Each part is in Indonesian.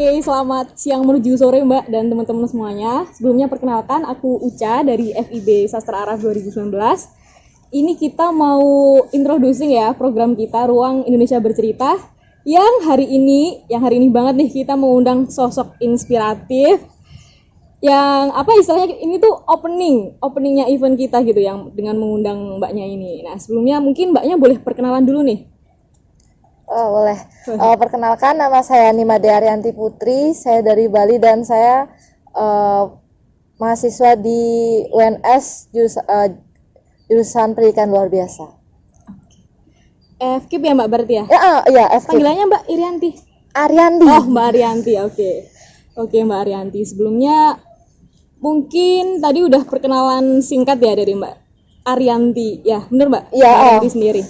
Oke, selamat siang menuju sore Mbak dan teman-teman semuanya. Sebelumnya perkenalkan, aku Uca dari FIB Sastra Arab 2019. Ini kita mau introducing ya program kita Ruang Indonesia Bercerita yang hari ini banget nih kita mengundang sosok inspiratif yang istilahnya ini tuh openingnya event kita gitu yang dengan mengundang Mbaknya ini. Nah, sebelumnya mungkin Mbaknya boleh perkenalan dulu nih. Oh, boleh. Perkenalkan, nama saya Nimade Arianti Putri, saya dari Bali dan saya mahasiswa di UNS jurusan pendidikan luar biasa. FKIP ya Mbak berarti ya? Iya, FKIP. Panggilannya Mbak Irianti? Arianti. Oh, Mbak Arianti, oke Mbak Arianti. Sebelumnya mungkin tadi udah perkenalan singkat ya dari Mbak Arianti, ya bener Mbak? Iya. Mbak Arianti sendiri.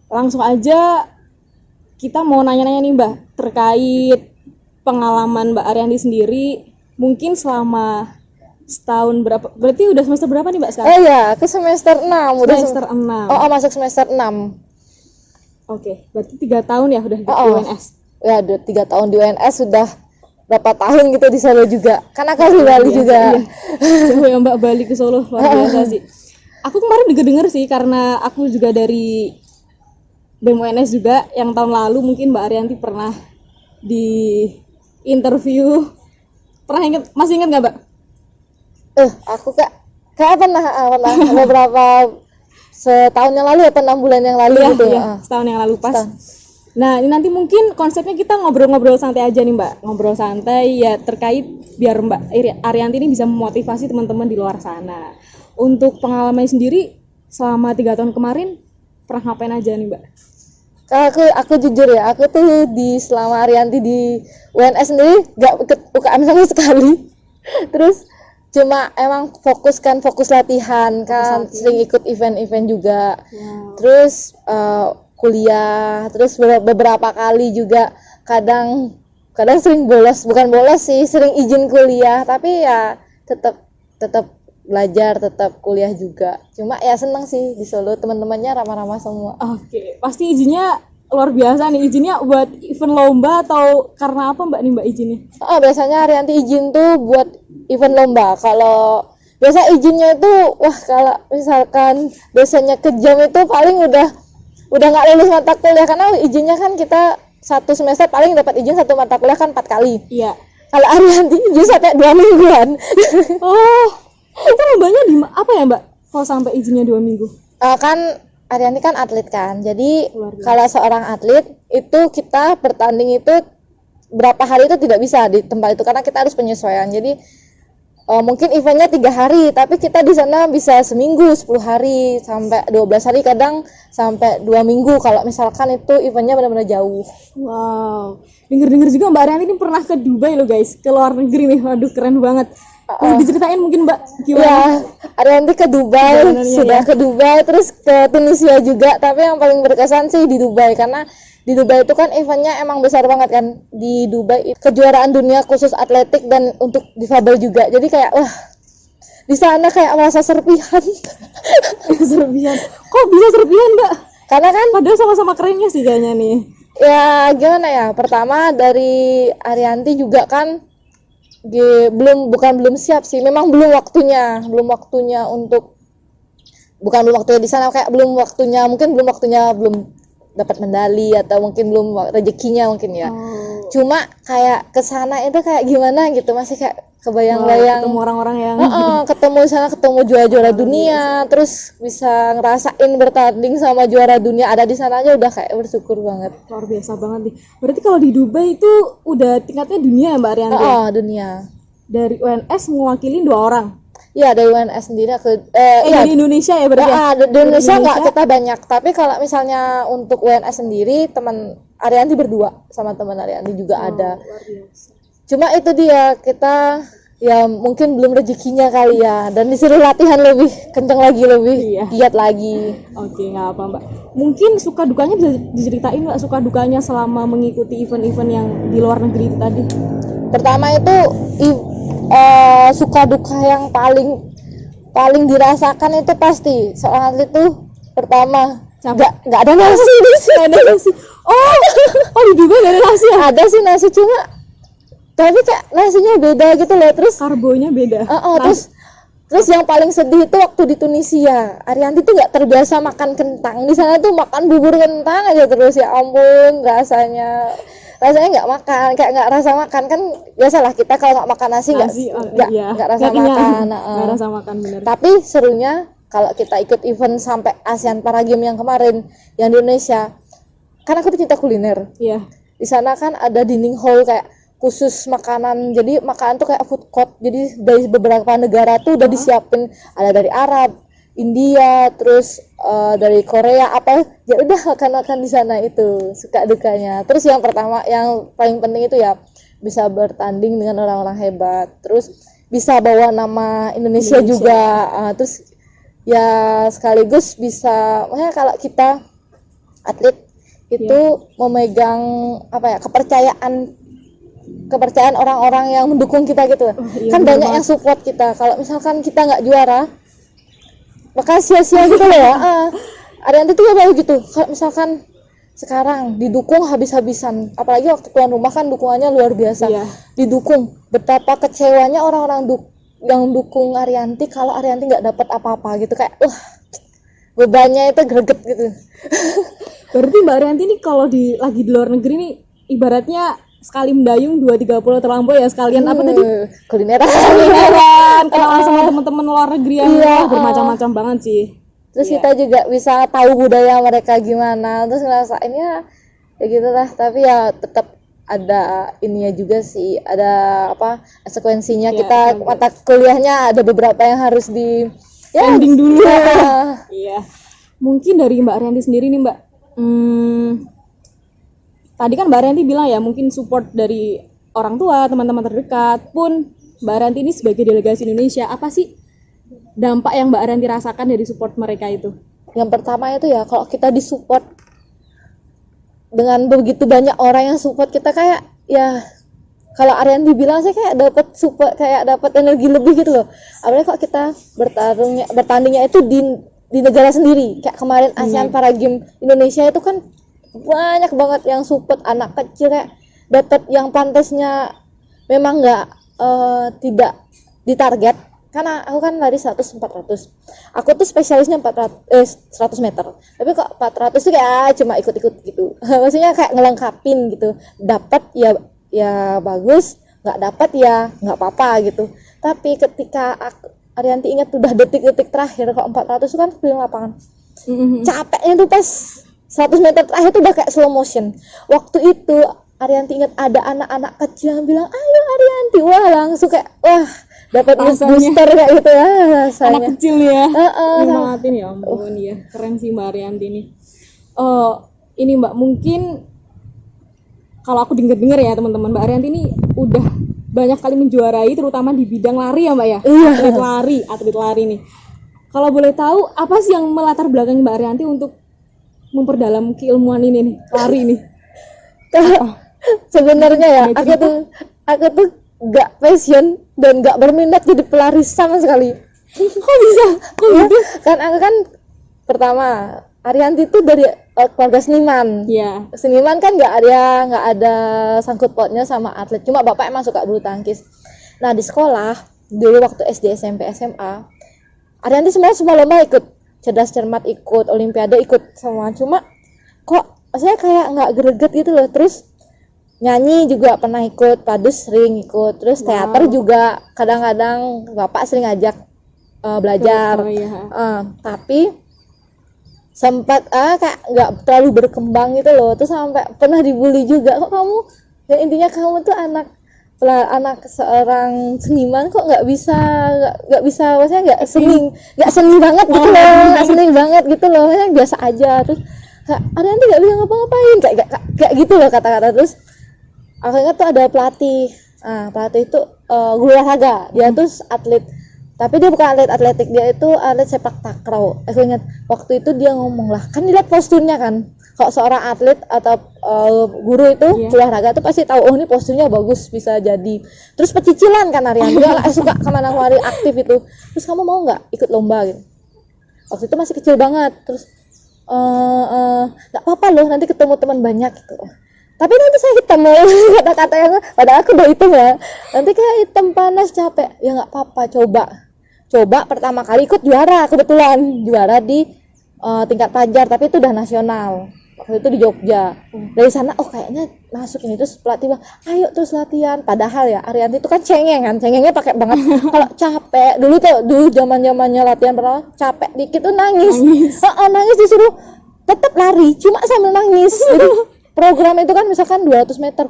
Langsung aja kita mau nanya-nanya nih Mbak terkait pengalaman Mbak Arianti sendiri mungkin selama setahun berapa, berarti udah semester berapa nih Mbak sekarang? Ke semester 6. Semester 6. Masuk semester 6. Oke, berarti 3 tahun ya udah di UNS? Ya, udah 3 tahun di UNS, sudah berapa tahun gitu di Solo juga, karena aku di Bali juga. Coba ya Mbak balik ke Solo, luar biasa sih. Aku kemarin denger sih karena aku juga dari BEM UNS juga, yang tahun lalu mungkin Mbak Arianti pernah di interview. Masih ingat nggak Mbak? Aku kayak pernah beberapa setahun yang lalu atau 6 bulan yang lalu gitu. Iya, setahun yang lalu pas. Nah, ini nanti mungkin konsepnya kita ngobrol-ngobrol santai aja nih Mbak. Ngobrol santai ya terkait biar Mbak Arianti ini bisa memotivasi teman-teman di luar sana. Untuk pengalaman sendiri selama 3 tahun kemarin pernah ngapain aja nih Mbak? Aku jujur ya, aku tuh selama Arianti di UNS sendiri gak ikut UKM sama sekali. Terus cuma emang fokus latihan kan, sering ikut event-event juga. Terus kuliah, terus beberapa kali juga kadang sering bukan bolos sih, sering izin kuliah, tapi ya tetap belajar, tetap kuliah juga. Cuma ya seneng sih di Solo, teman-temannya ramah-ramah semua. Oke, pasti izinnya luar biasa nih. Izinnya buat event lomba atau karena apa Mbak nih Mbak izinnya? Biasanya Arianti izin tuh buat event lomba. Kalau biasa izinnya itu kalau misalkan dosennya kejam itu paling udah nggak lulus mata kuliah, karena izinnya kan kita 1 semester paling dapat izin 1 mata kuliah kan 4 kali. Iya. Kalau Arianti izin sampai 2 mingguan. Itu lombanya di apa ya Mbak? Kalau sampai izinnya 2 minggu? Kan Arianti kan atlet kan. Jadi kalau seorang atlet itu kita bertanding itu berapa hari itu tidak bisa di tempat itu karena kita harus penyesuaian. Jadi mungkin eventnya 3 hari, tapi kita di sana bisa seminggu, 10 hari, sampai 12 hari, kadang sampai 2 minggu kalau misalkan itu eventnya benar-benar jauh. Wow, denger juga Mbak Arianti ini pernah ke Dubai loh guys, ke luar negeri nih. Waduh, keren banget. Boleh diceritain mungkin Mbak gimana? Ya, Arianti ke Dubai, ke Dubai, terus ke Tunisia juga, tapi yang paling berkesan sih di Dubai, karena di Dubai itu kan eventnya emang besar banget kan. Di Dubai kejuaraan dunia khusus atletik dan untuk difabel juga. Jadi kayak di sana kayak merasa serpihan. Serpihan. Kok bisa serpihan Mbak? Karena kan padahal sama-sama kerennya sih kayaknya nih. Ya gimana ya? Pertama dari Arianti juga kan belum siap sih. Memang belum waktunya untuk belum waktunya di sana, kayak belum waktunya belum dapat medali atau mungkin belum rezekinya mungkin ya. Cuma kayak kesana itu kayak gimana gitu, masih kayak kebayang-bayang ketemu orang-orang yang ketemu di sana, ketemu juara-juara dunia, terus bisa ngerasain bertanding sama juara dunia ada di sana aja udah kayak bersyukur banget. Luar biasa banget nih. Berarti kalau di Dubai itu udah tingkatnya dunia ya Mbak Arianti? Dunia. Dari UNS mewakili 2 orang. Iya, dari UNS sendiri dari Indonesia ya berarti? Di Indonesia nggak kita banyak, tapi kalau misalnya untuk UNS sendiri teman Arianti berdua sama teman Arianti juga ada. Luar biasa. Cuma itu dia, kita ya mungkin belum rezekinya kali ya, dan disuruh latihan lebih kenceng lagi, lebih giat lagi. Oke, nggak apa Mbak. Mungkin suka dukanya bisa diceritain nggak, suka dukanya selama mengikuti event-event yang di luar negeri itu tadi? Pertama itu suka duka yang paling dirasakan itu pasti seorang atlet tuh pertama nggak ada nasi di sini. Oh di Dubai nggak ada nasi ya? Ada sih nasi, cuma tapi kayak nasinya beda gitu loh. Terus Karbonya beda. terus yang paling sedih itu waktu di Tunisia, Arianti tuh nggak terbiasa makan kentang. Di sana tuh makan bubur kentang aja terus, ya ampun, rasanya nggak makan, kayak nggak rasa makan. Kan biasalah kita kalau nggak makan nasi nggak rasa makan. Nggak rasa makan, bener. Tapi serunya kalau kita ikut event sampai ASEAN Para Games yang kemarin yang di Indonesia, kan aku pecinta kuliner. Iya. Di sana kan ada dining hall kayak khusus makanan, jadi makanan tuh kayak food court, jadi dari beberapa negara tuh udah disiapin, ada dari Arab, India, terus dari Korea, apa ya udah makan di sana. Itu suka dukanya. Terus yang pertama, yang paling penting itu ya bisa bertanding dengan orang-orang hebat, terus bisa bawa nama Indonesia. Juga terus ya sekaligus bisa, makanya kalau kita atlet itu memegang apa ya, kepercayaan orang-orang yang mendukung kita gitu. Kan banyak yang support kita. Kalau misalkan kita nggak juara, bakal sia-sia gitu loh ya. Arianti tuh kayak gitu. Kalau misalkan sekarang didukung habis-habisan, apalagi waktu tuan rumah kan dukungannya luar biasa. Didukung, betapa kecewanya orang-orang yang dukung Arianti kalau Arianti nggak dapat apa-apa gitu, kayak bebannya itu greget gitu. Berarti Mbak Arianti ini kalau lagi di luar negeri nih ibaratnya sekali mendayung 2-3 pulau terlampau ya, sekalian apa tadi? Kulineran, kenalan sama teman-teman luar negeri yang bermacam-macam banget sih. Terus kita juga bisa tahu budaya mereka gimana, terus ngerasain ya gitulah. Tapi ya tetap ada ininya juga sih, ada apa konsekuensinya. Kita mata kuliahnya ada beberapa yang harus ending dulu. Iya. Mungkin dari Mbak Arianti sendiri nih Mbak. Tadi kan Mbak Arianti bilang ya mungkin support dari orang tua, teman-teman terdekat pun. Mbak Arianti ini sebagai delegasi Indonesia, apa sih dampak yang Mbak Arianti rasakan dari support mereka itu? Yang pertama itu ya, kalau kita disupport dengan begitu banyak orang yang support kita, kayak ya kalau Arianti bilang sih kayak dapat support, kayak dapat energi lebih gitu loh. Apalagi kalau kita bertandingnya itu di negara sendiri. Kayak kemarin ASEAN Para Games Indonesia itu kan banyak banget yang support, anak kecil kayak dapat yang pantasnya memang tidak ditarget. Karena aku kan lari 100-400, aku tuh spesialisnya 100 meter, tapi kok 400 tuh kayak cuma ikut-ikut gitu. Maksudnya kayak ngelengkapin gitu, dapat ya bagus, nggak dapat ya nggak apa-apa gitu. Tapi ketika Arianti ingat udah detik-detik terakhir, kok 400 itu kan keliling lapangan, capeknya tuh pas 100 meter terakhir tuh udah kayak slow motion. Waktu itu Arianti ingat ada anak-anak kecil yang bilang ayo Arianti, wah langsung kayak dapat booster kayak gitu ya rasanya. Anak kecil ya, nyemangatin ya ampun. Ya keren sih Mbak Arianti ini. Ini Mbak, mungkin kalau aku dengar ya teman-teman, Mbak Arianti ini udah banyak kali menjuarai terutama di bidang lari ya Mbak ya. Atlet lari nih. Kalau boleh tahu apa sih yang melatar belakangi Mbak Arianti untuk memperdalam keilmuan ini nih, lari nih? Sebenarnya ya aku tuh gak passion dan gak berminat jadi pelari sama sekali. Kok bisa? Kan aku kan pertama Arianti tuh dari keluarga seniman. Iya. Seniman kan nggak ada sangkut pautnya sama atlet. Cuma bapak emang suka bulu tangkis. Nah di sekolah dulu waktu SD, SMP, SMA, Arianti semua lomba ikut, cerdas cermat ikut, olimpiade ikut semua. Cuma kok saya kayak nggak greget gitu loh. Terus nyanyi juga pernah ikut, padus sering ikut, terus teater juga kadang-kadang bapak sering ngajak belajar. Tapi sempat kayak nggak terlalu berkembang gitu loh. Terus sampai pernah dibully juga, kok kamu ya intinya kamu tuh anak seorang seniman kok nggak bisa maksudnya nggak seni banget gitu loh, nggak seni banget gitu loh, maksudnya biasa aja. Terus ada nanti nggak bisa ngapa-ngapain kayak gitu loh kata-kata. Terus aku ingat tuh ada pelatih itu guru olahraga, dia tuh atlet, tapi dia bukan atlet atletik, dia itu atlet sepak takraw. Aku ingat waktu itu dia ngomong lah, kan dilihat posturnya kan, kalau seorang atlet atau guru itu olahraga tuh pasti tahu, oh ini posturnya bagus bisa jadi. Terus pecicilan kan Arianti, dia suka kemana-mana aktif itu. Terus kamu mau nggak ikut lomba gitu? Waktu itu masih kecil banget. Terus nggak apa-apa loh, nanti ketemu teman banyak gitu. tapi nanti saya hitam loh kata-kata yang padahal aku udah hitam ya, nanti kayak hitam panas capek ya nggak apa-apa, coba pertama kali ikut juara, kebetulan juara di tingkat pelajar tapi itu udah nasional waktu itu di Jogja. Dari sana kayaknya masuk ini, terus pelatih bilang ayo terus latihan, padahal ya Arianti itu kan cengengnya pakai banget kalau capek dulu zaman-zamannya latihan pertama capek dikit tuh nangis. Nangis disuruh tetap lari cuma sambil nangis. Jadi program itu kan misalkan 200 meter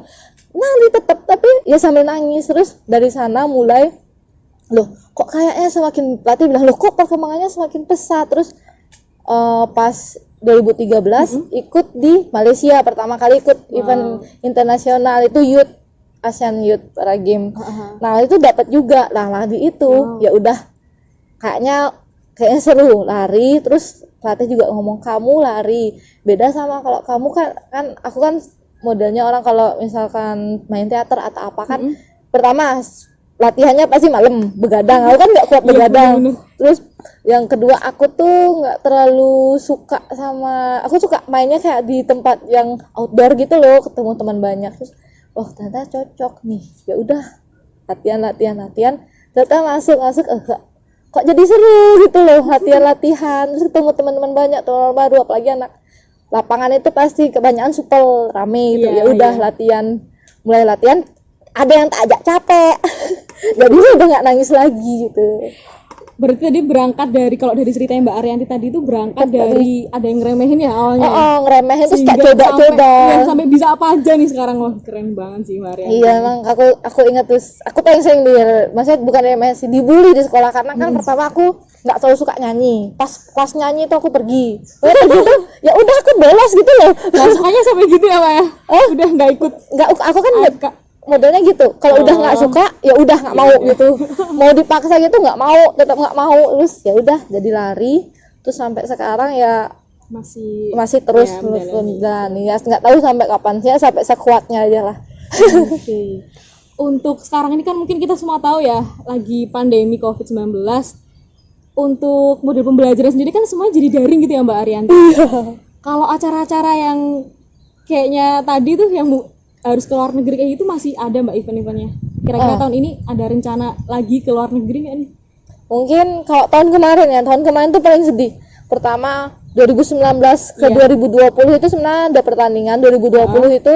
lari tetap tapi ya sambil nangis. Terus dari sana mulai loh kok kayaknya semakin, pelatih bilang loh kok perkembangannya semakin pesat. Terus pas 2013 ikut di Malaysia, pertama kali ikut event internasional itu youth Asian Youth Para Game. Nah itu dapat juga lah lari itu. Ya udah kayaknya seru lari. Terus pelatih juga ngomong kamu lari beda sama kalau kamu kan aku kan modelnya orang kalau misalkan main teater atau apa kan pertama latihannya pasti malam begadang, aku kan nggak kuat begadang. Terus yang kedua aku tuh nggak terlalu suka sama, aku suka mainnya kayak di tempat yang outdoor gitu loh, ketemu teman banyak. Terus ternyata cocok nih, ya udah latihan ternyata masuk kok jadi seru gitu loh, latihan terus ketemu teman-teman banyak, teman baru, apalagi anak lapangan itu pasti kebanyakan supel rame gitu. Ya udah mulai latihan ada yang tak ajak capek jadi udah nggak nangis lagi gitu. Berarti tadi berangkat dari, kalau dari ceritanya Mbak Arianti tadi itu berangkat dari ada yang ngeremehin ya awalnya. Ngeremehin terus kayak coba-coba sampai bisa apa aja nih sekarang. Wah keren banget sih Mbak Arianti. Iya emang aku ingat terus aku paling sering maksudnya bukan remeh sih, dibully di sekolah karena kan pertama aku nggak terlalu suka nyanyi. Pas kelas nyanyi itu aku pergi. Gitu ya udah aku bolos gitu loh. Masuknya sampai gitu ya Pak ya. Udah nggak ikut. Aku kan modelnya gitu, kalau udah nggak suka ya udah nggak mau gitu, mau dipaksa gitu tetap nggak mau. Terus ya udah jadi lari terus sampai sekarang ya masih terus dan ya nggak tahu sampai kapan sih, sampai sekuatnya aja lah. Untuk sekarang ini kan mungkin kita semua tahu ya lagi pandemi COVID-19. Untuk model pembelajaran sendiri kan semua jadi daring gitu ya Mbak Arianti. Kalau acara-acara yang kayaknya tadi tuh yang harus ke luar negeri kayak gitu masih ada Mbak event-eventnya? Kira-kira tahun ini ada rencana lagi ke luar negeri nggak nih? Mungkin kalau tahun kemarin tuh paling sedih. Pertama 2019 ke 2020 itu sebenarnya ada pertandingan. 2020 itu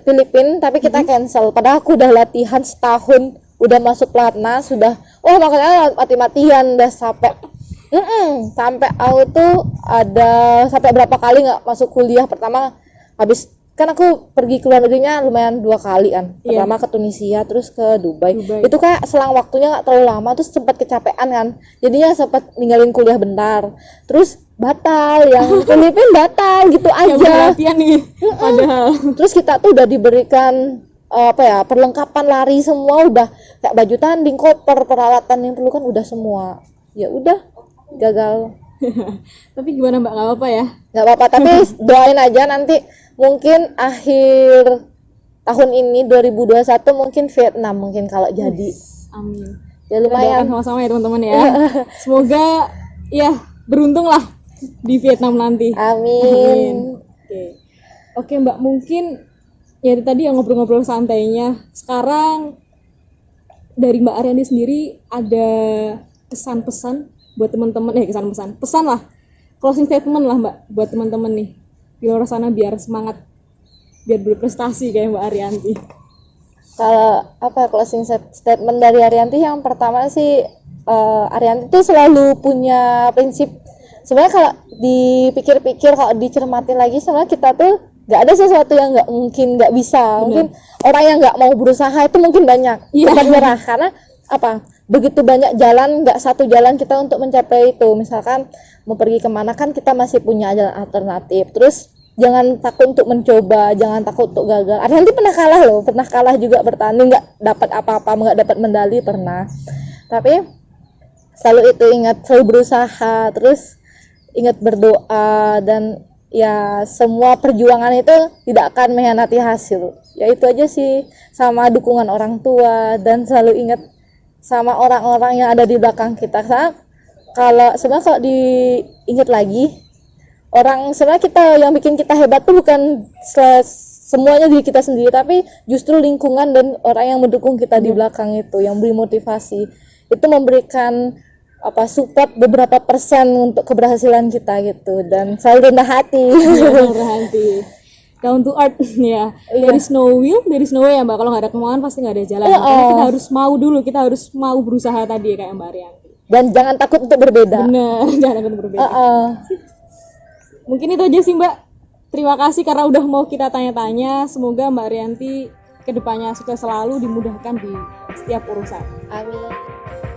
Filipina tapi kita cancel. Padahal aku udah latihan setahun, udah masuk pelatnas, sudah makanya mati-matian udah sampai aku tuh ada sampai berapa kali nggak masuk kuliah. Pertama habis kan aku pergi ke luar negerinya lumayan 2 kali kan. Pertama ke Tunisia terus ke Dubai. Itu kayak selang waktunya nggak terlalu lama, terus sempat kecapean kan, jadinya sempat ninggalin kuliah bentar, terus batal yang Filipina batal gitu aja nih padahal. Terus kita tuh udah diberikan perlengkapan lari semua, udah kayak baju tanding, koper, peralatan yang perlu kan udah semua, ya udah gagal. Tapi gimana Mbak, nggak apa-apa ya? Nggak apa-apa, tapi doain aja nanti mungkin akhir tahun ini 2021 mungkin Vietnam mungkin kalau jadi. Amin. Ya lumayan. Sama-sama ya teman-teman ya. Semoga ya beruntung lah di Vietnam nanti. Amin. Oke Mbak, mungkin ya tadi yang ngobrol-ngobrol santainya. Sekarang dari Mbak Arianti sendiri ada kesan-pesan buat teman-teman, pesan lah, closing statement lah Mbak buat teman-teman nih di luar sana biar semangat, biar berprestasi kayak Mbak Arianti. Kalau closing statement dari Arianti, yang pertama sih Arianti tuh selalu punya prinsip. Sebenarnya kalau dipikir-pikir, kalau dicermati lagi, sebenarnya kita tuh nggak ada sesuatu yang nggak bisa. Mungkin orang yang nggak mau berusaha itu mungkin banyak, cepat nyerah karena begitu banyak jalan, nggak satu jalan kita untuk mencapai itu. Misalkan mau pergi kemana kan kita masih punya jalan alternatif. Terus jangan takut untuk mencoba, jangan takut untuk gagal. Ada nanti pernah kalah juga bertanding, nggak dapat apa-apa, nggak dapat medali pernah. Tapi selalu itu ingat, selalu berusaha, terus ingat berdoa, dan ya semua perjuangan itu tidak akan mengkhianati hasil. Ya itu aja sih, sama dukungan orang tua, dan selalu ingat sama orang-orang yang ada di belakang kita. Kalau diingat lagi, orang sebenarnya kita yang bikin kita hebat tuh bukan semuanya diri kita sendiri, tapi justru lingkungan dan orang yang mendukung kita di belakang itu yang beri motivasi, itu memberikan support beberapa persen untuk keberhasilan kita gitu, dan selalu rendah hati. Rendah hati, down to earth ya. There is no will, there is no way ya Mbak. Kalau nggak ada kemauan pasti nggak ada jalan. Makanya kita harus mau dulu, kita harus mau berusaha tadi kayak Mbak Arianti. Dan jangan takut untuk berbeda. Bener, jangan takut berbeda. Mungkin itu aja sih Mbak. Terima kasih karena udah mau kita tanya-tanya. Semoga Mbak Arianti kedepannya sukses selalu, dimudahkan di setiap urusan. Amin.